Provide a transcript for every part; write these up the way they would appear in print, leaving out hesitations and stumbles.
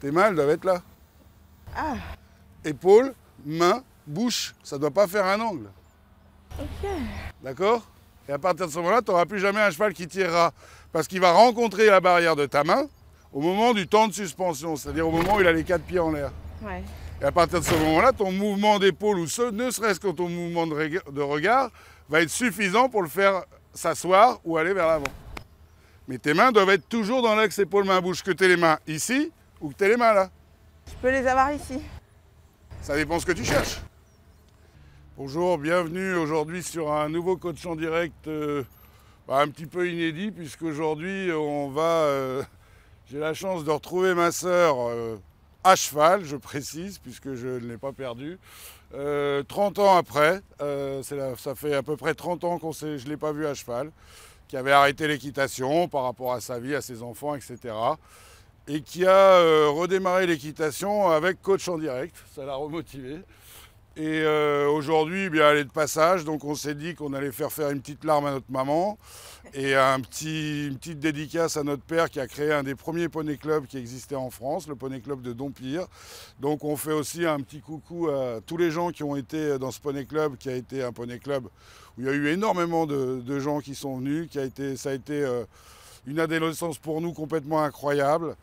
Tes mains, elles doivent être là. Ah, Épaules, mains, bouche, ça ne doit pas faire un angle. ok. D'accord? Et à partir de ce moment-là, tu n'auras plus jamais un cheval qui tirera. Parce qu'il va rencontrer la barrière de ta main au moment du temps de suspension, c'est-à-dire au moment où il a les 4 pieds en l'air. Ouais. Et à partir de ce moment-là, ton mouvement d'épaule, ou ne serait-ce que ton mouvement de regard, va être suffisant pour le faire s'asseoir ou aller vers l'avant. Mais tes mains doivent être toujours dans l'axe épaule-main-bouche, que tu aies les mains ici ou que tu aies les mains là. Je peux les avoir ici. Ça dépend ce que tu cherches. Bonjour, bienvenue aujourd'hui sur un nouveau coach en direct un petit peu inédit, puisqu'aujourd'hui j'ai la chance de retrouver ma sœur à cheval, je précise, puisque je ne l'ai pas perdue. 30 ans après, ça fait à peu près 30 ans je ne l'ai pas vue à cheval, qui avait arrêté l'équitation par rapport à sa vie, à ses enfants, etc. Et qui a redémarré l'équitation avec coach en direct, ça l'a remotivée. Et aujourd'hui, elle est de passage, donc on s'est dit qu'on allait faire une petite larme à notre maman et une petite dédicace à notre père qui a créé un des premiers poney clubs qui existait en France, le poney club de Dompierre. Donc on fait aussi un petit coucou à tous les gens qui ont été dans ce poney club, qui a été un poney club où il y a eu énormément de gens qui sont venus, ça a été une adolescence pour nous complètement incroyable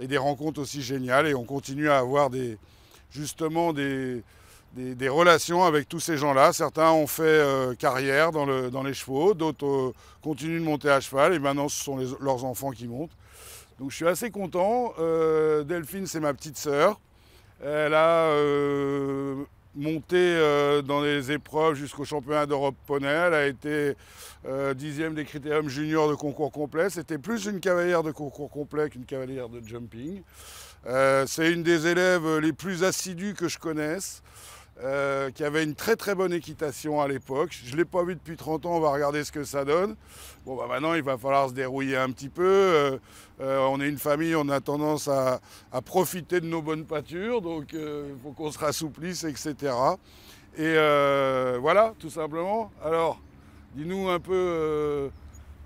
et des rencontres aussi géniales, et on continue à avoir des relations avec tous ces gens-là. Certains ont fait carrière dans les chevaux, d'autres continuent de monter à cheval, et maintenant ce sont leurs enfants qui montent. Donc je suis assez content. Delphine, c'est ma petite sœur. Elle a monté dans les épreuves jusqu'au championnat d'Europe poney. Elle a été 10e des critériums juniors de concours complet. C'était plus une cavalière de concours complet qu'une cavalière de jumping. C'est une des élèves les plus assidus que je connaisse. Qui avait une très très bonne équitation à l'époque. Je ne l'ai pas vu depuis 30 ans, on va regarder ce que ça donne. Maintenant il va falloir se dérouiller un petit peu. On est une famille, on a tendance à profiter de nos bonnes pâtures, donc il faut qu'on se rassouplisse, etc. Et voilà, tout simplement. Alors, dis-nous un peu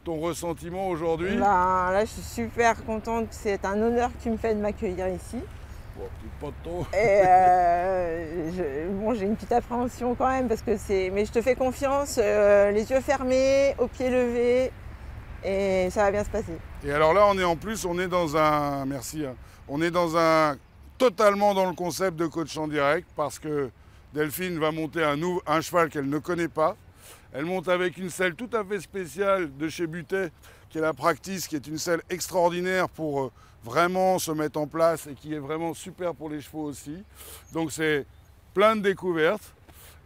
ton ressentiment aujourd'hui. Là, je suis super contente. C'est un honneur que tu me fais de m'accueillir ici. Bon, pas trop. Et j'ai une petite appréhension quand même mais je te fais confiance, les yeux fermés, aux pieds levés, et ça va bien se passer. Et alors là, on est dans un, merci, on est totalement dans le concept de coach en direct, parce que Delphine va monter un cheval qu'elle ne connaît pas. Elle monte avec une selle tout à fait spéciale de chez Butet, qui est la Practice, qui est une selle extraordinaire pour vraiment se mettre en place et qui est vraiment super pour les chevaux aussi. Donc c'est plein de découvertes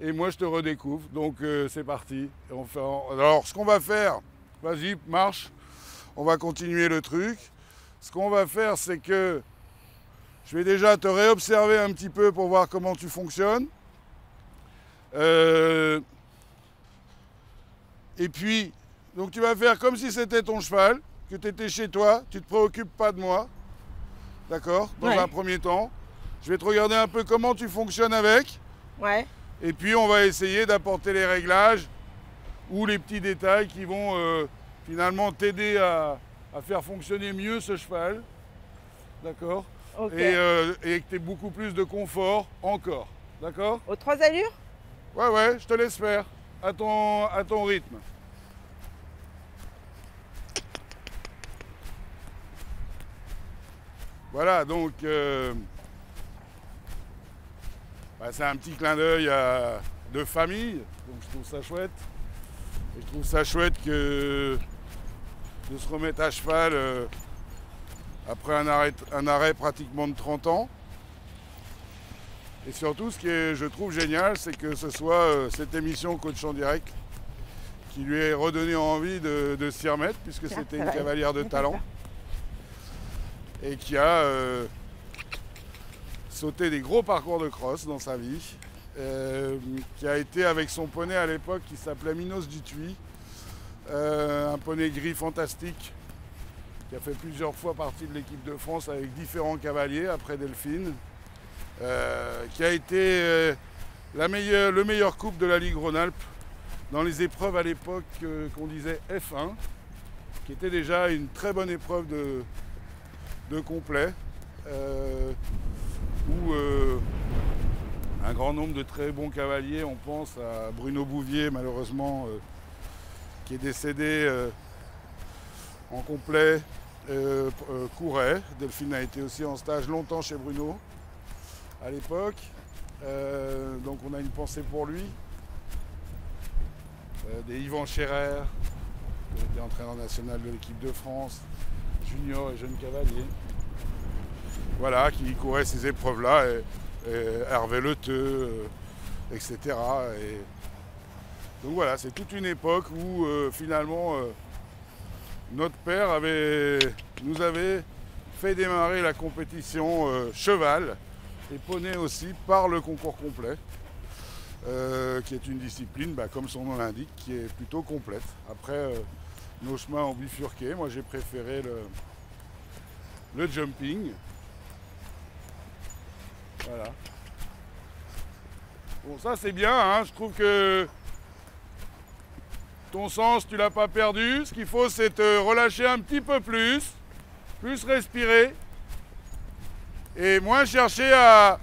et moi je te redécouvre. Donc c'est parti. Alors ce qu'on va faire, vas-y, marche, on va continuer le truc. Ce qu'on va faire, c'est que je vais déjà te réobserver un petit peu pour voir comment tu fonctionnes. Et puis, donc tu vas faire comme si c'était ton cheval, que tu étais chez toi, tu ne te préoccupes pas de moi, d'accord, dans un premier temps. Je vais te regarder un peu comment tu fonctionnes avec. Ouais. Et puis on va essayer d'apporter les réglages ou les petits détails qui vont finalement t'aider à faire fonctionner mieux ce cheval, d'accord, Okay. Et que tu aies beaucoup plus de confort encore, d'accord. Aux 3 allures? Ouais, je te laisse faire, à ton rythme. Voilà, donc c'est un petit clin d'œil de famille, donc je trouve ça chouette. Et je trouve ça chouette de se remettre à cheval après un arrêt pratiquement de 30 ans. Et surtout, ce qui est, je trouve génial, c'est que ce soit cette émission Coach en direct qui lui ait redonné envie de s'y remettre, puisque c'était une cavalière de talent. Et qui a sauté des gros parcours de cross dans sa vie, qui a été avec son poney à l'époque qui s'appelait Minos du Tuy, un poney gris fantastique qui a fait plusieurs fois partie de l'équipe de France avec différents cavaliers après Delphine, qui a été le meilleur couple de la Ligue Rhône-Alpes dans les épreuves à l'époque qu'on disait F1, qui était déjà une très bonne épreuve de complet. où un grand nombre de très bons cavaliers, on pense à Bruno Bouvier malheureusement, qui est décédé en complet, courait. Delphine a été aussi en stage longtemps chez Bruno à l'époque, donc on a une pensée pour lui. Des Yvan Scherer, qui était entraîneur national de l'équipe de France, junior et jeune cavalier. Voilà, qui courait ces épreuves-là, et Hervé Leteux, etc. Et donc voilà, c'est toute une époque où finalement notre père nous avait fait démarrer la compétition cheval et poney aussi par le concours complet. Qui est une discipline, comme son nom l'indique, qui est plutôt complète. Après, nos chemins ont bifurqué. Moi, j'ai préféré le jumping. Voilà. Bon, ça, c'est bien. Hein. Je trouve que ton sens, tu l'as pas perdu. Ce qu'il faut, c'est te relâcher un petit peu plus respirer, et moins chercher à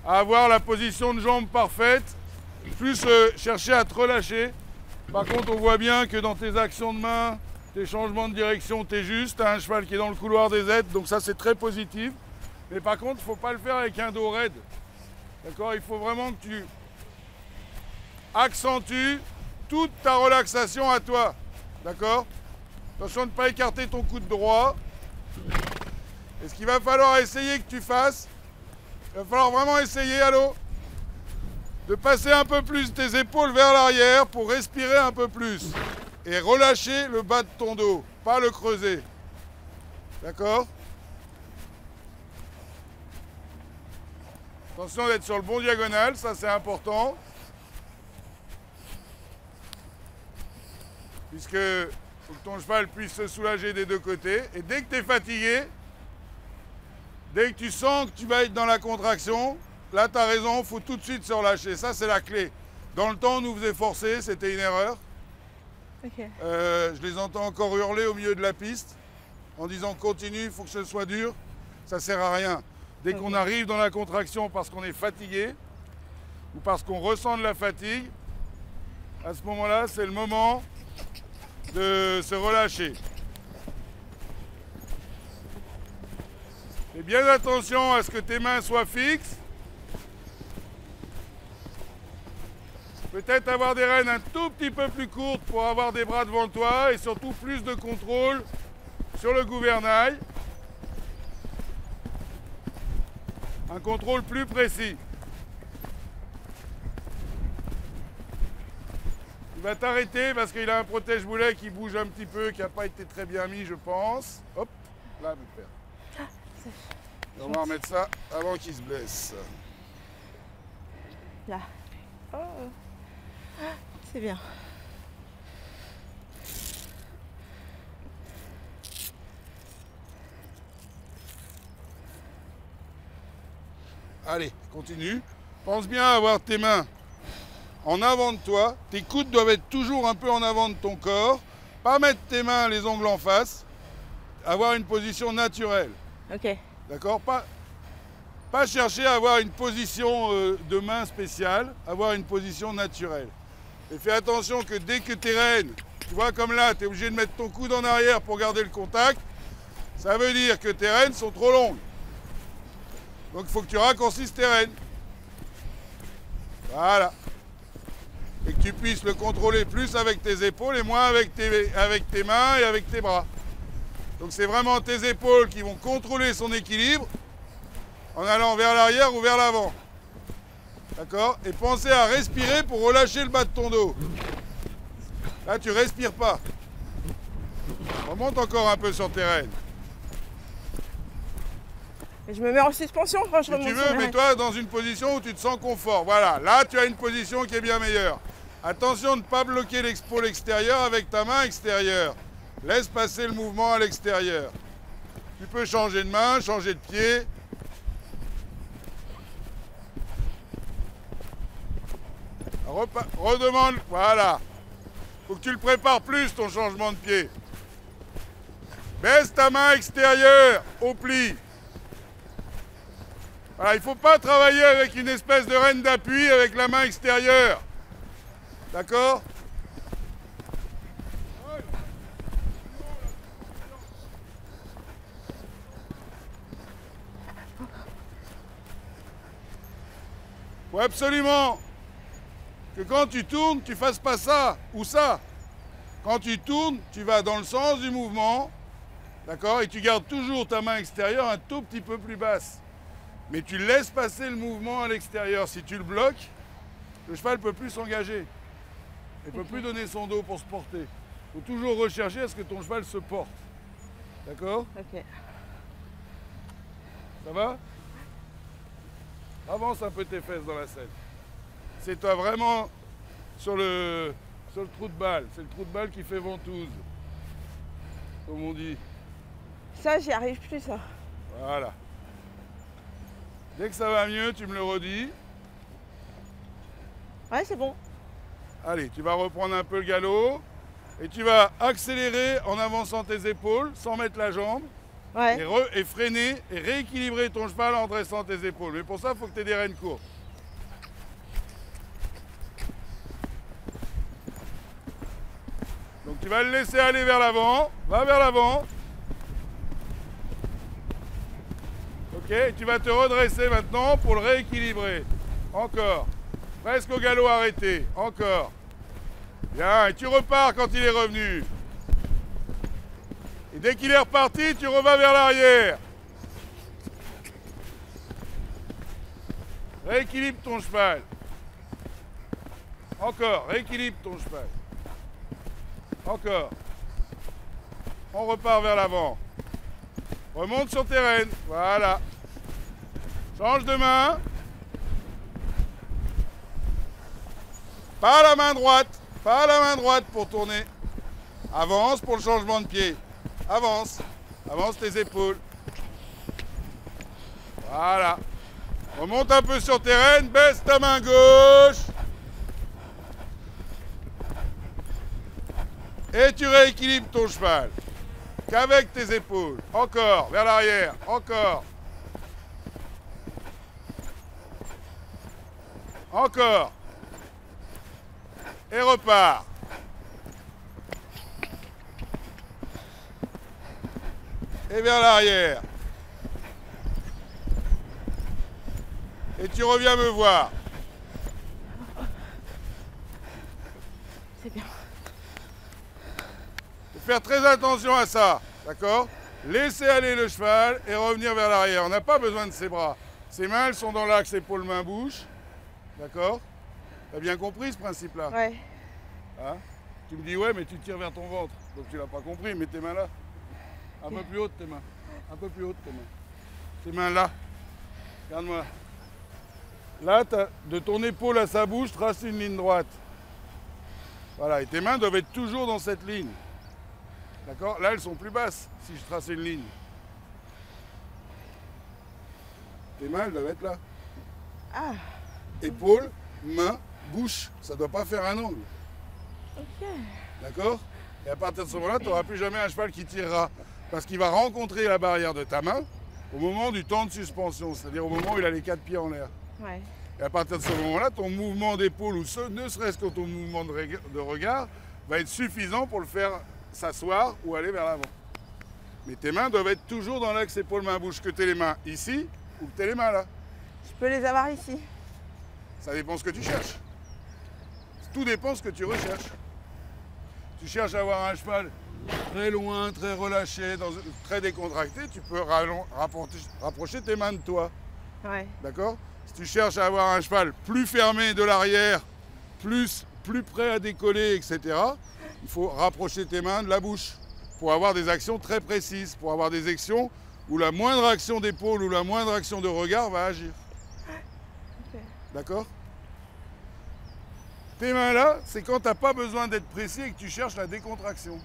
avoir la position de jambe parfaite, plus chercher à te relâcher. Par contre, on voit bien que dans tes actions de main, tes changements de direction, tu es juste, tu as un cheval qui est dans le couloir des aides, donc ça c'est très positif. Mais par contre, il ne faut pas le faire avec un dos raide. D'accord ? Il faut vraiment que tu accentues toute ta relaxation à toi. D'accord ? Attention de ne pas écarter ton coude droit. Et ce qu'il va falloir essayer que tu fasses, il va falloir vraiment essayer, de passer un peu plus tes épaules vers l'arrière pour respirer un peu plus. Et relâcher le bas de ton dos, pas le creuser. D'accord ? Attention d'être sur le bon diagonal, ça c'est important. Puisque faut que ton cheval puisse se soulager des deux côtés. Et dès que tu es fatigué, dès que tu sens que tu vas être dans la contraction, là, tu as raison, il faut tout de suite se relâcher. Ça, c'est la clé. Dans le temps, on nous faisait forcer, c'était une erreur. Okay. Je les entends encore hurler au milieu de la piste en disant continue, il faut que ce soit dur. Ça ne sert à rien. Dès qu'on arrive dans la contraction parce qu'on est fatigué ou parce qu'on ressent de la fatigue, à ce moment-là, c'est le moment de se relâcher. Fais bien attention à ce que tes mains soient fixes. Peut-être avoir des rênes un tout petit peu plus courtes pour avoir des bras devant toi et surtout plus de contrôle sur le gouvernail. Un contrôle plus précis. Il va t'arrêter parce qu'il a un protège-boulet qui bouge un petit peu, qui n'a pas été très bien mis, je pense. Hop, là, mon père. On va remettre ça avant qu'il se blesse. Là. Oh. C'est bien. Allez, continue. Pense bien à avoir tes mains en avant de toi. Tes coudes doivent être toujours un peu en avant de ton corps. Pas mettre tes mains les ongles en face. Avoir une position naturelle. Ok. D'accord ? Pas chercher à avoir une position de main spéciale, avoir une position naturelle. Et fais attention que dès que tes rênes, tu vois comme là, tu es obligé de mettre ton coude en arrière pour garder le contact, ça veut dire que tes rênes sont trop longues. Donc il faut que tu raccourcisses tes rênes. Voilà. Et que tu puisses le contrôler plus avec tes épaules et moins avec tes mains et avec tes bras. Donc c'est vraiment tes épaules qui vont contrôler son équilibre en allant vers l'arrière ou vers l'avant. D'accord ? Et pensez à respirer pour relâcher le bas de ton dos. Là, tu respires pas. Remonte encore un peu sur tes rênes. Et je me mets en suspension quand je remonte. Si tu veux, mets-toi dans une position où tu te sens confort. Voilà, là, tu as une position qui est bien meilleure. Attention de ne pas bloquer l'épaule extérieure avec ta main extérieure. Laisse passer le mouvement à l'extérieur. Tu peux changer de main, changer de pied. Redemande, voilà. Faut que tu le prépares plus, ton changement de pied. Baisse ta main extérieure au pli. Voilà, il ne faut pas travailler avec une espèce de rêne d'appui avec la main extérieure. D'accord? Il faut absolument que quand tu tournes, tu ne fasses pas ça ou ça. Quand tu tournes, tu vas dans le sens du mouvement, d'accord? Et tu gardes toujours ta main extérieure un tout petit peu plus basse. Mais tu laisses passer le mouvement à l'extérieur. Si tu le bloques, le cheval ne peut plus s'engager. Il ne peut plus donner son dos pour se porter. Il faut toujours rechercher à ce que ton cheval se porte. D'accord? Ok. Ça va? Avance un peu tes fesses dans la selle. C'est toi vraiment sur le trou de balle. C'est le trou de balle qui fait ventouse. Comme on dit. Ça, j'y arrive plus, ça. Voilà. Dès que ça va mieux, tu me le redis. Ouais, c'est bon. Allez, tu vas reprendre un peu le galop. Et tu vas accélérer en avançant tes épaules sans mettre la jambe. Ouais. Et freiner et rééquilibrer ton cheval en dressant tes épaules. Mais pour ça, il faut que tu aies des rênes courtes. Donc tu vas le laisser aller vers l'avant. Va vers l'avant. Ok, et tu vas te redresser maintenant pour le rééquilibrer. Encore. Presque au galop arrêté. Encore. Bien, et tu repars quand il est revenu. Et dès qu'il est reparti, tu revas vers l'arrière. Rééquilibre ton cheval. Encore, rééquilibre ton cheval. Encore. On repart vers l'avant. Remonte sur tes rênes. Voilà. Change de main. Pas la main droite. Pas la main droite pour tourner. Avance pour le changement de pied. Avance. Avance tes épaules. Voilà. Remonte un peu sur tes rênes. Baisse ta main gauche. Et tu rééquilibres ton cheval. Qu'avec tes épaules. Encore. Vers l'arrière. Encore. Encore. Et repars. Et vers l'arrière. Et tu reviens me voir. C'est bien. Faut faire très attention à ça, d'accord? Laisser aller le cheval et revenir vers l'arrière. On n'a pas besoin de ses bras. Ses mains, elles sont dans l'axe épaule-main-bouche. D'accord? T'as bien compris ce principe-là? Ouais. Hein? Tu me dis, ouais, mais tu tires vers ton ventre. Donc tu l'as pas compris, mets tes mains là. Un peu plus haute tes mains. Un peu plus haute tes mains. Tes mains là. Regarde-moi. Là, de ton épaule à sa bouche, trace une ligne droite. Voilà, et tes mains doivent être toujours dans cette ligne. D'accord? Là, elles sont plus basses si je trace une ligne. Tes mains, elles doivent être là. Ah, Épaule, main, bouche. Ça ne doit pas faire un angle. ok. D'accord? Et à partir de ce moment-là, tu n'auras plus jamais un cheval qui tirera. Parce qu'il va rencontrer la barrière de ta main au moment du temps de suspension, c'est-à-dire au moment où il a les 4 pieds en l'air. Ouais. Et à partir de ce moment-là, ton mouvement d'épaule, ou ne serait-ce que ton mouvement de regard, va être suffisant pour le faire s'asseoir ou aller vers l'avant. Mais tes mains doivent être toujours dans l'axe épaule-main-bouche, que tu aies les mains ici ou que tu aies les mains là. Je peux les avoir ici. Ça dépend ce que tu cherches. Tout dépend ce que tu recherches. Tu cherches à avoir un cheval très loin, très relâché, très décontracté, tu peux rapprocher tes mains de toi. Ouais. D'accord? Si tu cherches à avoir un cheval plus fermé de l'arrière, plus prêt à décoller, etc., il faut rapprocher tes mains de la bouche pour avoir des actions très précises, pour avoir des actions où la moindre action d'épaule ou la moindre action de regard va agir. Ok. D'accord? Tes mains là, c'est quand tu n'as pas besoin d'être précis et que tu cherches la décontraction.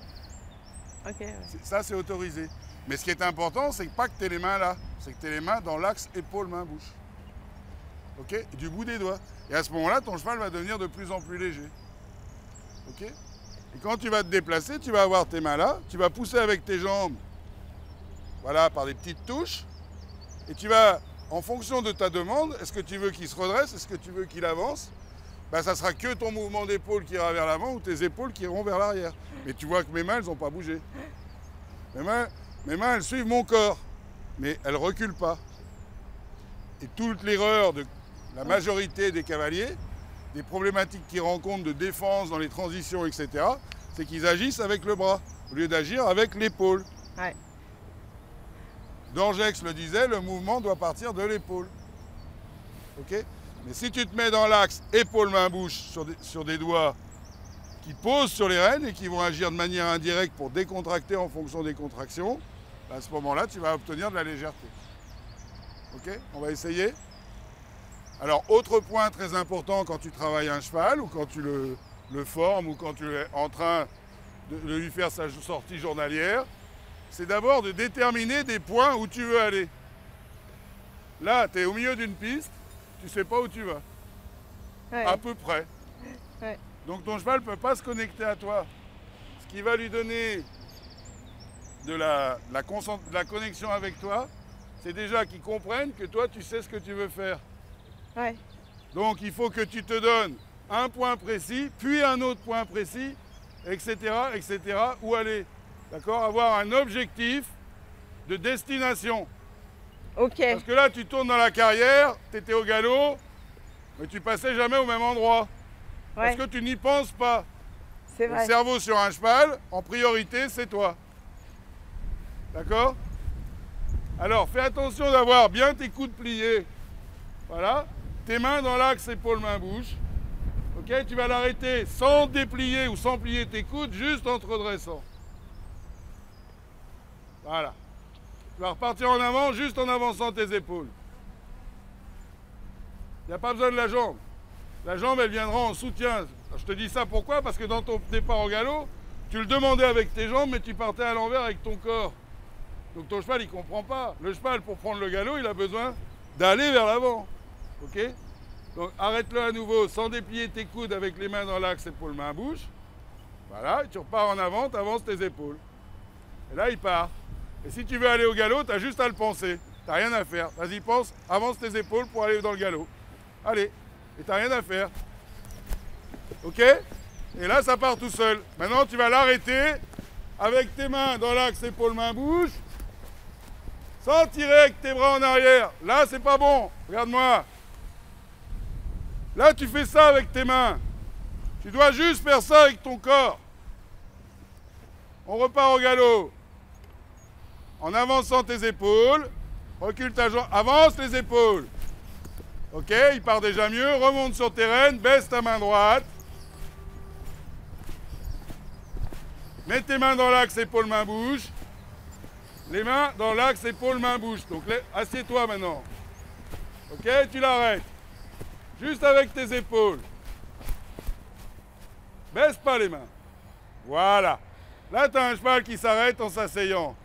Ok. Ouais. Ça, c'est autorisé. Mais ce qui est important, c'est pas que tu aies les mains là, c'est que tu aies les mains dans l'axe épaule-main-bouche. Ok? Et du bout des doigts. Et à ce moment-là, ton cheval va devenir de plus en plus léger. Ok? Et quand tu vas te déplacer, tu vas avoir tes mains là, tu vas pousser avec tes jambes, voilà, par des petites touches, et tu vas en fonction de ta demande, est-ce que tu veux qu'il se redresse, est-ce que tu veux qu'il avance? Ben, ça sera que ton mouvement d'épaule qui ira vers l'avant ou tes épaules qui iront vers l'arrière. Mais tu vois que mes mains, elles n'ont pas bougé. Mes mains, elles suivent mon corps, mais elles ne reculent pas. Et toute l'erreur de la majorité des cavaliers, des problématiques qu'ils rencontrent de défense dans les transitions, etc., c'est qu'ils agissent avec le bras, au lieu d'agir avec l'épaule. Ouais. Dorgex le disait, le mouvement doit partir de l'épaule. Ok? Mais si tu te mets dans l'axe épaule-main-bouche sur des doigts qui posent sur les rênes et qui vont agir de manière indirecte pour décontracter en fonction des contractions, à ce moment-là, tu vas obtenir de la légèreté. Ok? On va essayer? Alors, autre point très important quand tu travailles un cheval ou quand tu le formes ou quand tu es en train de lui faire sa sortie journalière, c'est d'abord de déterminer des points où tu veux aller. Là, tu es au milieu d'une piste, tu ne sais pas où tu vas. Ouais. À peu près. Ouais. Donc ton cheval ne peut pas se connecter à toi. Ce qui va lui donner de la connexion avec toi, c'est déjà qu'il comprenne que toi, tu sais ce que tu veux faire. Ouais. Donc il faut que tu te donnes un point précis, puis un autre point précis, etc., etc., où aller. D'accord? Avoir un objectif de destination. Ok. Parce que là, tu tournes dans la carrière, tu étais au galop, mais tu passais jamais au même endroit. Ouais. Parce que tu n'y penses pas. C'est Le vrai. cerveau sur un cheval, en priorité, c'est toi. D'accord? Alors, fais attention d'avoir bien tes coudes pliés. Voilà. Tes mains dans l'axe épaule-main-bouche. Ok? Tu vas l'arrêter sans déplier ou sans plier tes coudes, juste en te redressant. Voilà. Tu vas repartir en avant, juste en avançant tes épaules. Il n'y a pas besoin de la jambe. La jambe, elle viendra en soutien. Je te dis ça pourquoi? Parce que dans ton départ au galop, tu le demandais avec tes jambes, mais tu partais à l'envers avec ton corps. Donc ton cheval, il ne comprend pas. Le cheval, pour prendre le galop, il a besoin d'aller vers l'avant. Ok? Donc arrête-le à nouveau sans déplier tes coudes avec les mains dans l'axe épaule-main-bouche. Voilà, et tu repars en avant, tu avances tes épaules. Et là, il part. Et si tu veux aller au galop, tu as juste à le penser. Tu n'as rien à faire. Vas-y, pense, avance tes épaules pour aller dans le galop. Allez, et tu n'as rien à faire. Ok? Et là, ça part tout seul. Maintenant, tu vas l'arrêter avec tes mains dans l'axe épaule-main-bouche, sans tirer avec tes bras en arrière. Là, c'est pas bon. Regarde-moi. Là, tu fais ça avec tes mains. Tu dois juste faire ça avec ton corps. On repart au galop. En avançant tes épaules, recule ta jambe, avance les épaules. Ok, il part déjà mieux, remonte sur tes rênes, baisse ta main droite. Mets tes mains dans l'axe épaule-main-bouche. Les mains dans l'axe épaule-main-bouche. Donc assieds-toi maintenant. Ok, tu l'arrêtes. Juste avec tes épaules. Baisse pas les mains. Voilà. Là, tu as un cheval qui s'arrête en s'asseyant.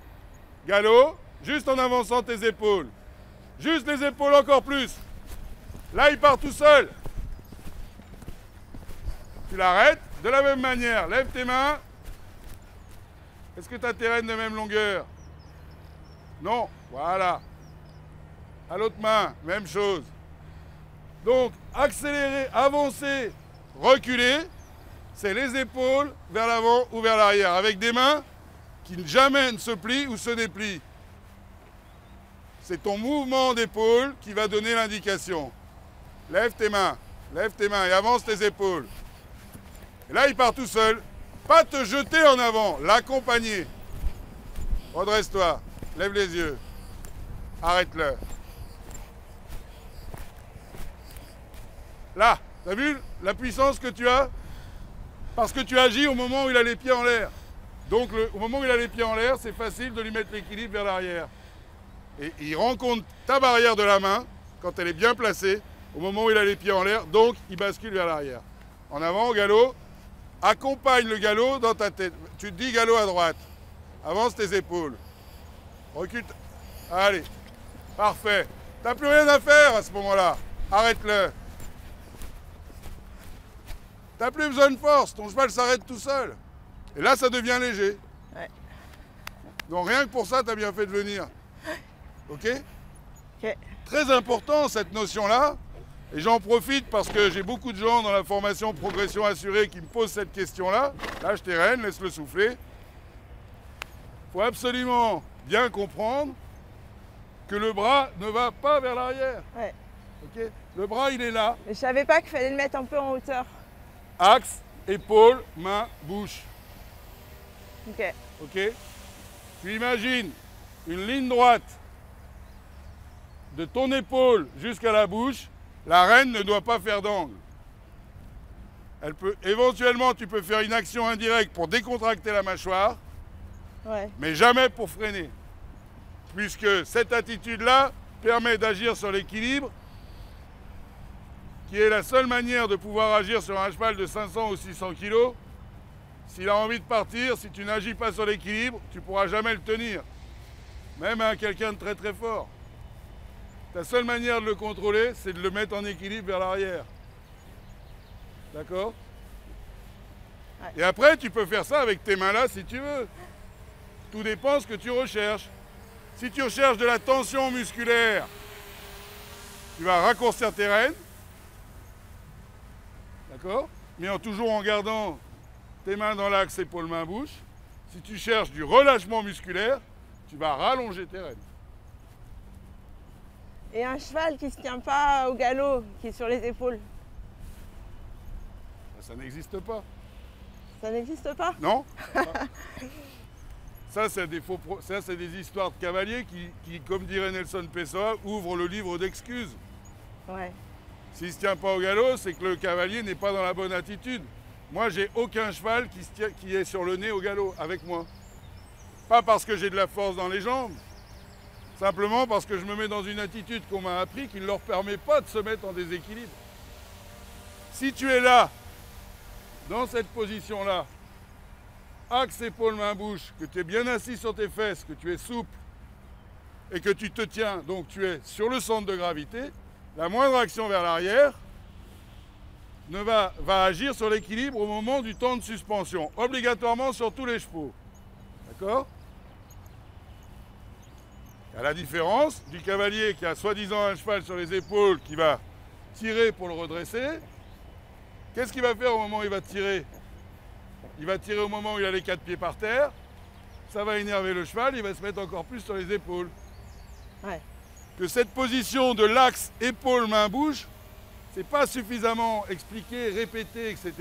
Galop, juste en avançant tes épaules. Juste les épaules encore plus. Là, il part tout seul. Tu l'arrêtes de la même manière. Lève tes mains. Est-ce que tu as tes rênes de même longueur? Non. Voilà. À l'autre main, même chose. Donc, accélérer, avancer, reculer, c'est les épaules vers l'avant ou vers l'arrière, avec des mains qui jamais ne se plient ou se déplient. C'est ton mouvement d'épaule qui va donner l'indication. Lève tes mains et avance tes épaules. Et là, il part tout seul. Pas te jeter en avant, l'accompagner. Redresse-toi, lève les yeux. Arrête-le. Là, t'as vu la puissance que tu as? Parce que tu agis au moment où il a les pieds en l'air. Donc au moment où il a les pieds en l'air, c'est facile de lui mettre l'équilibre vers l'arrière. Et il rencontre ta barrière de la main, quand elle est bien placée, au moment où il a les pieds en l'air, donc il bascule vers l'arrière. En avant, au galop, accompagne le galop dans ta tête. Tu te dis galop à droite. Avance tes épaules. Recule. Allez, parfait. T'as plus rien à faire à ce moment-là. Arrête-le. T'as plus besoin de force, ton cheval s'arrête tout seul. Et là, ça devient léger. Ouais. Donc rien que pour ça, t'as bien fait de venir. Ok? Ok. Très important cette notion-là. Et j'en profite parce que j'ai beaucoup de gens dans la formation progression assurée qui me posent cette question-là. Lâche tes rênes, laisse-le souffler. Il faut absolument bien comprendre que le bras ne va pas vers l'arrière. Ouais. Okay, le bras, il est là. Mais je savais pas qu'il fallait le mettre un peu en hauteur. Axe, épaule, main, bouche. Ok. Ok. Tu imagines une ligne droite de ton épaule jusqu'à la bouche. La reine ne doit pas faire d'angle. Elle peut, éventuellement, tu peux faire une action indirecte pour décontracter la mâchoire, Ouais. mais jamais pour freiner. Puisque cette attitude-là permet d'agir sur l'équilibre, qui est la seule manière de pouvoir agir sur un cheval de 500 ou 600 kg. S'il a envie de partir, si tu n'agis pas sur l'équilibre, tu ne pourras jamais le tenir. Même à quelqu'un de très très fort. Ta seule manière de le contrôler, c'est de le mettre en équilibre vers l'arrière. D'accord? Ouais. Et après, tu peux faire ça avec tes mains là si tu veux. Tout dépend de ce que tu recherches. Si tu recherches de la tension musculaire, tu vas raccourcir tes rênes. D'accord? Mais toujours en gardant tes mains dans l'axe épaule-main-bouche. Si tu cherches du relâchement musculaire, tu vas rallonger tes rênes. Et un cheval qui ne se tient pas au galop, qui est sur les épaules, Ça n'existe pas. ça n'existe pas? Non? Ça, c'est des histoires de cavaliers qui, comme dirait Nelson Pessoa, ouvrent le livre d'excuses. Ouais. S'il ne se tient pas au galop, c'est que le cavalier n'est pas dans la bonne attitude. Moi, j'ai aucun cheval qui est sur le nez au galop avec moi. Pas parce que j'ai de la force dans les jambes, simplement parce que je me mets dans une attitude qu'on m'a appris qui ne leur permet pas de se mettre en déséquilibre. Si tu es là, dans cette position-là, axe épaule main bouche, que tu es bien assis sur tes fesses, que tu es souple et que tu te tiens, donc tu es sur le centre de gravité, la moindre action vers l'arrière va agir sur l'équilibre au moment du temps de suspension, obligatoirement sur tous les chevaux. D'accord? À la différence du cavalier qui a soi-disant un cheval sur les épaules qui va tirer pour le redresser, qu'est-ce qu'il va faire au moment où il va tirer? Il va tirer au moment où il a les quatre pieds par terre, ça va énerver le cheval, il va se mettre encore plus sur les épaules. Ouais. Que cette position de l'axe épaule-main-bouche, c'est pas suffisamment expliqué, répété, etc.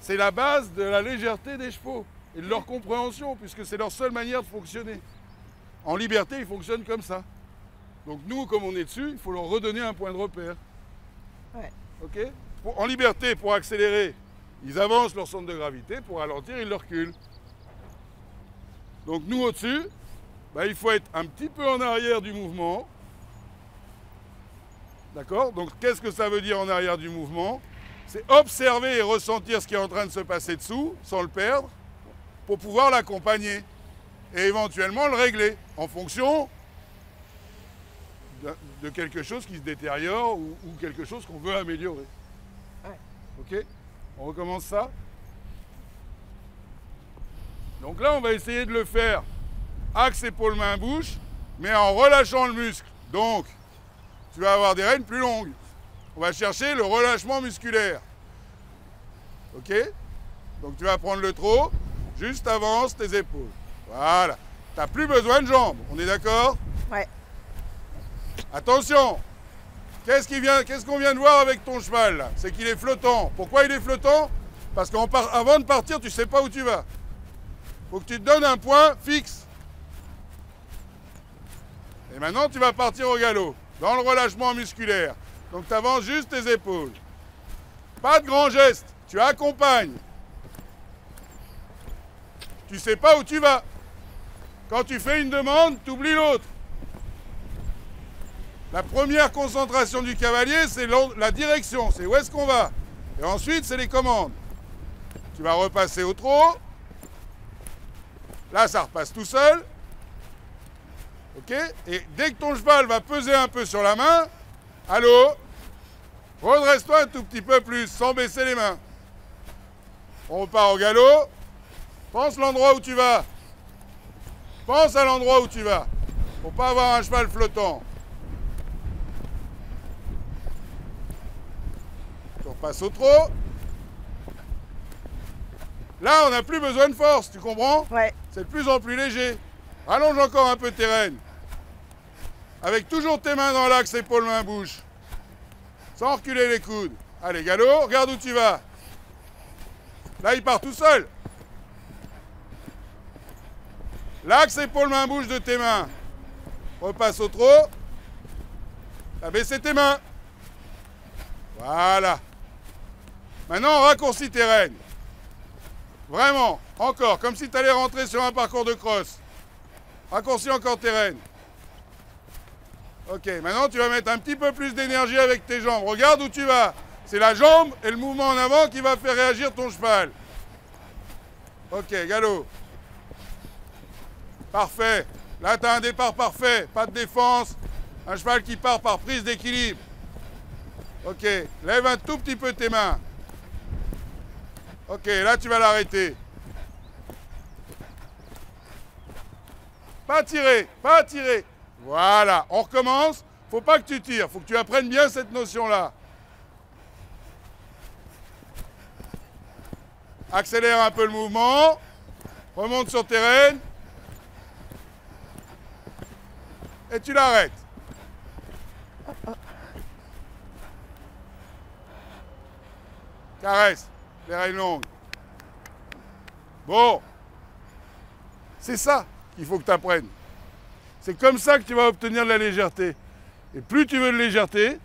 C'est la base de la légèreté des chevaux et de leur compréhension, puisque c'est leur seule manière de fonctionner. En liberté, ils fonctionnent comme ça. Donc nous, comme on est dessus, il faut leur redonner un point de repère. Ouais. Ok? En liberté, pour accélérer, ils avancent leur centre de gravité. Pour ralentir, ils le reculent. Donc nous, au-dessus, il faut être un petit peu en arrière du mouvement. D'accord? Donc qu'est-ce que ça veut dire en arrière du mouvement? C'est observer et ressentir ce qui est en train de se passer dessous, sans le perdre, pour pouvoir l'accompagner. Et éventuellement le régler en fonction de quelque chose qui se détériore ou quelque chose qu'on veut améliorer. Ouais. Ok? On recommence ça. Donc là, on va essayer de le faire axe épaule main bouche, mais en relâchant le muscle. Donc, tu vas avoir des rênes plus longues. On va chercher le relâchement musculaire. Ok? Donc tu vas prendre le trot, juste avance tes épaules. Voilà. Tu n'as plus besoin de jambes, on est d'accord? Ouais. Attention! Qu'est-ce qu'on vient de voir avec ton cheval là? C'est qu'il est flottant. Pourquoi il est flottant? Parce qu'avant de partir, tu ne sais pas où tu vas. Il faut que tu te donnes un point fixe. Et maintenant, tu vas partir au galop, dans le relâchement musculaire. Donc tu avances juste tes épaules. Pas de grands gestes, tu accompagnes. Tu ne sais pas où tu vas. Quand tu fais une demande, tu oublies l'autre. La première concentration du cavalier, c'est la direction, c'est où est-ce qu'on va. Et ensuite, c'est les commandes. Tu vas repasser au trot. Là, ça repasse tout seul. Ok? Et dès que ton cheval va peser un peu sur la main, allô, redresse-toi un tout petit peu plus, sans baisser les mains. On repart au galop. Pense l'endroit où tu vas. Pense à l'endroit où tu vas. Pour pas avoir un cheval flottant. passe au trot. Là, on n'a plus besoin de force, tu comprends? Ouais. C'est de plus en plus léger. Rallonge encore un peu tes rênes. Avec toujours tes mains dans l'axe, épaules, mains, bouche. Sans reculer les coudes. Allez, galop, regarde où tu vas. Là, il part tout seul. L'axe, épaules, mains, bouche de tes mains. Repasse au trot. T'as baissé tes mains. Voilà. Maintenant, on raccourcit tes rênes. Vraiment, encore, comme si tu allais rentrer sur un parcours de cross. Raccourcis encore tes rênes. Ok, maintenant tu vas mettre un petit peu plus d'énergie avec tes jambes. Regarde où tu vas. C'est la jambe et le mouvement en avant qui va faire réagir ton cheval. Ok, galop. Parfait. Là, tu as un départ parfait. Pas de défense. Un cheval qui part par prise d'équilibre. Ok, lève un tout petit peu tes mains. Ok, là, tu vas l'arrêter. Pas tirer, pas tirer. Voilà, on recommence. Faut pas que tu tires, faut que tu apprennes bien cette notion-là. Accélère un peu le mouvement. Remonte sur tes rênes. Et tu l'arrêtes. Caresse, les rênes longues. Bon. C'est ça qu'il faut que tu apprennes. C'est comme ça que tu vas obtenir de la légèreté. Et plus tu veux de légèreté,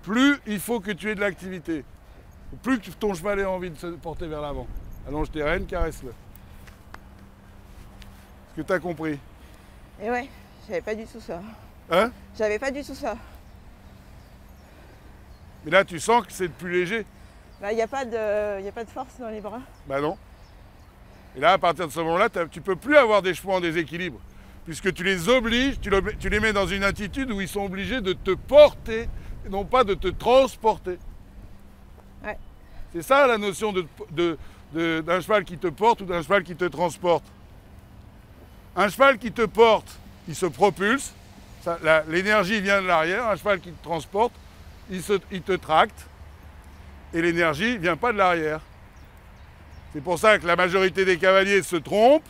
plus il faut que tu aies de l'activité. Plus que ton cheval ait envie de se porter vers l'avant. Allonge tes rênes, caresse-le. Est-ce que tu as compris? Et ouais, j'avais pas du tout ça. Hein? J'avais pas du tout ça. Mais là, tu sens que c'est plus léger. Bah, il n'y a pas de force dans les bras. Bah non. Et là, à partir de ce moment-là, tu peux plus avoir des chevaux en déséquilibre. Puisque tu les obliges, tu les mets dans une attitude où ils sont obligés de te porter, et non pas de te transporter. Ouais. C'est ça la notion d'un cheval qui te porte ou d'un cheval qui te transporte. Un cheval qui te porte, il se propulse, l'énergie vient de l'arrière. Un cheval qui te transporte, il te tracte, et l'énergie ne vient pas de l'arrière. C'est pour ça que la majorité des cavaliers se trompent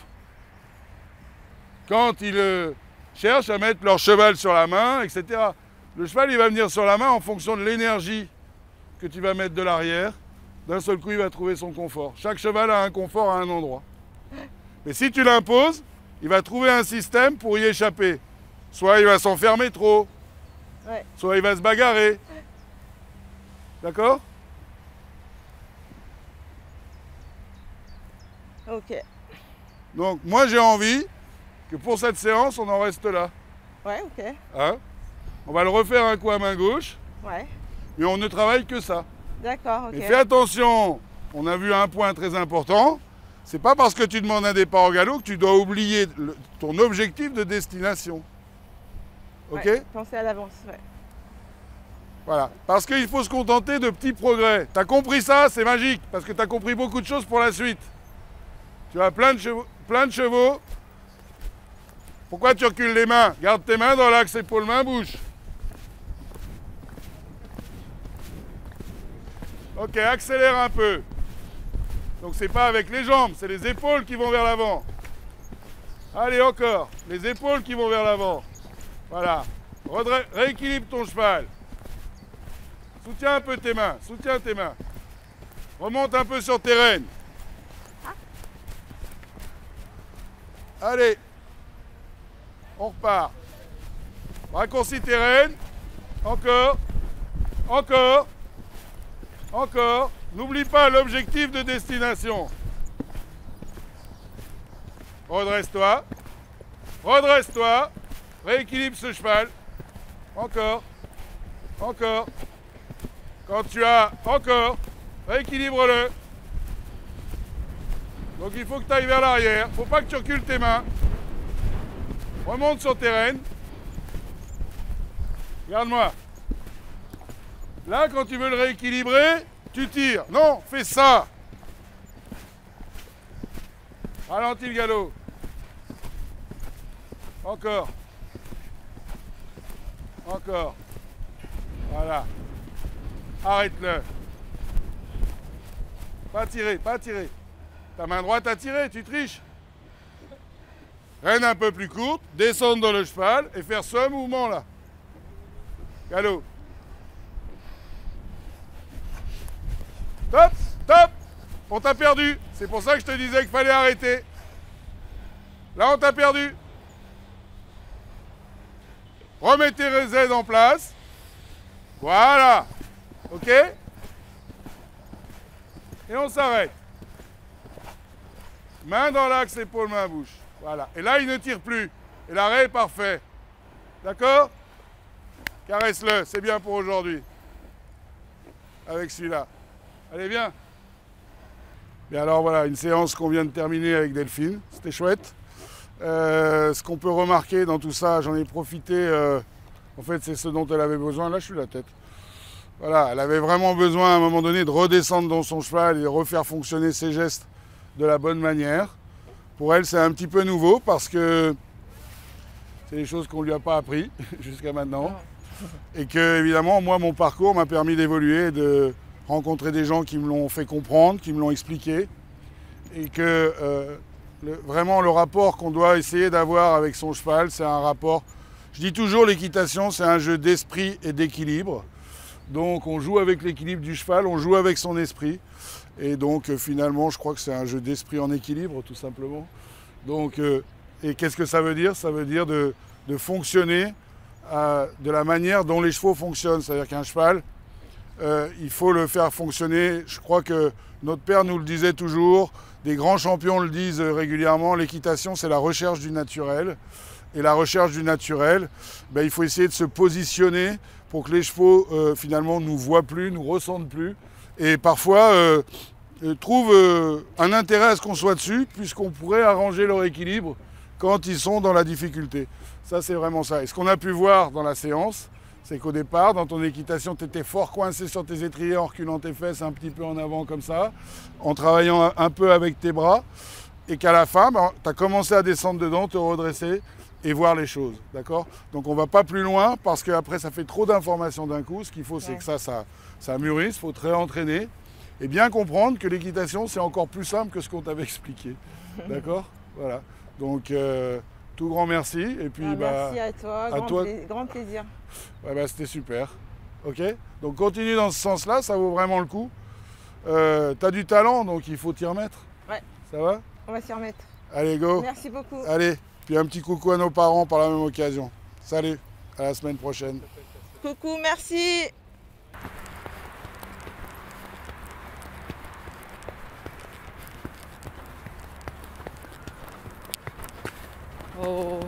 quand ils cherchent à mettre leur cheval sur la main, etc. Le cheval, il va venir sur la main en fonction de l'énergie que tu vas mettre de l'arrière. D'un seul coup, il va trouver son confort. Chaque cheval a un confort à un endroit. Mais si tu l'imposes, il va trouver un système pour y échapper. Soit il va s'enfermer trop, Ouais. soit il va se bagarrer. D'accord? Ok. Donc, moi, j'ai envie que pour cette séance, on en reste là. Ouais, ok. Hein? On va le refaire un coup à main gauche, Ouais. mais on ne travaille que ça. D'accord, ok. Mais fais attention, on a vu un point très important. C'est pas parce que tu demandes un départ au galop que tu dois oublier ton objectif de destination. Ok? Ouais, penser à l'avance, ouais. Voilà. Parce qu'il faut se contenter de petits progrès. T'as compris ça, c'est magique, parce que t'as compris beaucoup de choses pour la suite. Tu as plein de chevaux. Pourquoi tu recules les mains? Garde tes mains dans l'axe épaule, main, bouche. Ok, accélère un peu. Donc c'est pas avec les jambes, c'est les épaules qui vont vers l'avant. Allez, encore. Les épaules qui vont vers l'avant. Voilà. Rééquilibre ton cheval. Soutiens un peu tes mains. Soutiens tes mains. Remonte un peu sur tes rênes. Allez. On repart. Raccourcis tes rênes. Encore. Encore. Encore. N'oublie pas l'objectif de destination. Redresse-toi. Redresse-toi. Rééquilibre ce cheval. Encore. Encore. Quand tu as... Encore. Rééquilibre-le. Donc il faut que tu ailles vers l'arrière. Il ne faut pas que tu recules tes mains. Remonte sur tes rênes. Regarde-moi. Là, quand tu veux le rééquilibrer, tu tires. Non, fais ça. Ralentis le galop. Encore. Encore. Voilà. Arrête-le. Pas tirer, pas tirer. Ta main droite à tirer, tu triches. Rêne un peu plus courte, descendre dans le cheval et faire ce mouvement-là. Galop. Stop, stop. On t'a perdu. C'est pour ça que je te disais qu'il fallait arrêter. Là, on t'a perdu. Remets tes Z en place. Voilà. OK? Et on s'arrête. Main dans l'axe, épaule, main, bouche. Voilà. Et là, il ne tire plus. Et l'arrêt est parfait. D'accord? Caresse-le. C'est bien pour aujourd'hui. Avec celui-là. Allez, viens. Et alors, voilà, une séance qu'on vient de terminer avec Delphine. C'était chouette. Ce qu'on peut remarquer dans tout ça, j'en ai profité. En fait, c'est ce dont elle avait besoin. Là, je suis la tête. Voilà, elle avait vraiment besoin à un moment donné de redescendre dans son cheval et de refaire fonctionner ses gestes de la bonne manière. Pour elle, c'est un petit peu nouveau parce que c'est des choses qu'on ne lui a pas appris jusqu'à maintenant. Et que, évidemment, moi, mon parcours m'a permis d'évoluer, de rencontrer des gens qui me l'ont fait comprendre, qui me l'ont expliqué. Et que vraiment, le rapport qu'on doit essayer d'avoir avec son cheval, c'est un rapport... Je dis toujours, l'équitation, c'est un jeu d'esprit et d'équilibre. Donc on joue avec l'équilibre du cheval, on joue avec son esprit. Et donc finalement, je crois que c'est un jeu d'esprit en équilibre, tout simplement. Donc, et qu'est-ce que ça veut dire? Ça veut dire de fonctionner de la manière dont les chevaux fonctionnent. C'est-à-dire qu'un cheval, il faut le faire fonctionner. Je crois que notre père nous le disait toujours, des grands champions le disent régulièrement, l'équitation, c'est la recherche du naturel. Et la recherche du naturel, ben, il faut essayer de se positionner pour que les chevaux, finalement, nous voient plus, nous ressentent plus. Et parfois, trouvent un intérêt à ce qu'on soit dessus, puisqu'on pourrait arranger leur équilibre quand ils sont dans la difficulté. Ça, c'est vraiment ça. Et ce qu'on a pu voir dans la séance, c'est qu'au départ, dans ton équitation, tu étais fort coincé sur tes étriers, en reculant tes fesses un petit peu en avant comme ça, en travaillant un peu avec tes bras, et qu'à la fin, ben, tu as commencé à descendre dedans, te redresser, et voir les choses, d'accord? Donc on ne va pas plus loin parce qu'après ça fait trop d'informations d'un coup. Ce qu'il faut, c'est que ça mûrisse, il faut te réentraîner et bien comprendre que l'équitation, c'est encore plus simple que ce qu'on t'avait expliqué, d'accord? Voilà, donc tout grand merci. Et puis, merci à toi, grand plaisir. Ouais, bah, c'était super, ok? Donc continue dans ce sens-là, ça vaut vraiment le coup. Tu as du talent, donc il faut t'y remettre. Ouais. Ça va? On va s'y remettre. Allez, go. Merci beaucoup. Allez. Puis un petit coucou à nos parents par la même occasion. Salut, à la semaine prochaine. Coucou, merci. Oh.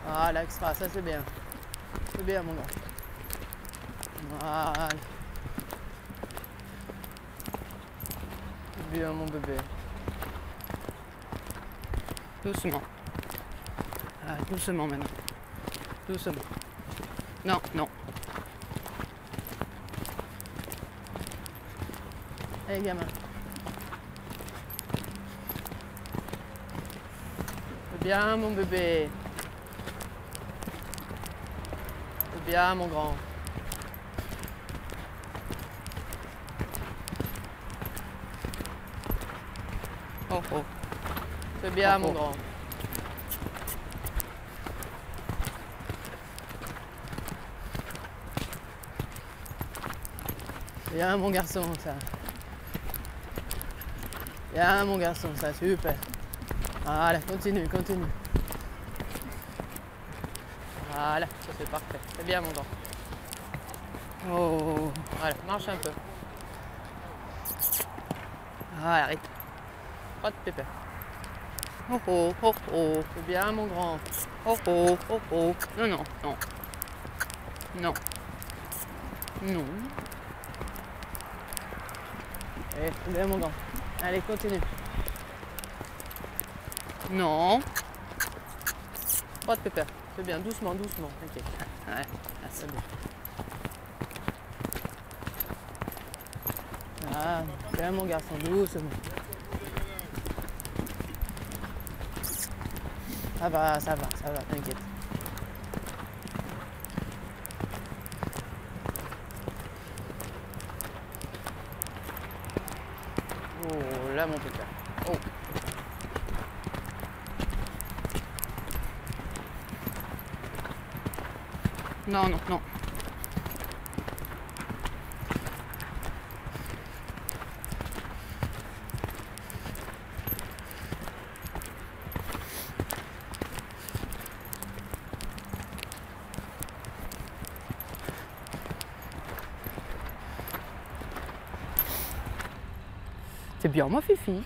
Ah, l'extra, ça c'est bien. C'est bien, mon gars. Voilà. Bien, mon bébé. Doucement. Ah, doucement maintenant. Doucement. Non, non. Allez, gamin. C'est bien, mon bébé. C'est bien, mon grand. Oh oh. C'est bien, mon grand. Bien, mon garçon, ça. Bien, mon garçon, ça, super. Voilà, continue, continue. Voilà, ça c'est parfait. C'est bien, mon grand. Oh, voilà, marche un peu. Voilà, arrête. Pas de pépère. Oh oh, oh oh, c'est bien, mon grand. Oh oh, oh oh. Non, non, non. Non. Non. Allez, c'est bien, mon grand. Allez, continue. Non. Pas de pépère. C'est bien, doucement, doucement. Ok. Ouais, c'est bon. Ah, bien, mon garçon, doucement. Ça va, t'inquiète. Oh, là, mon pépère. Oh. Non, non, non. C'est bien, ma fifi.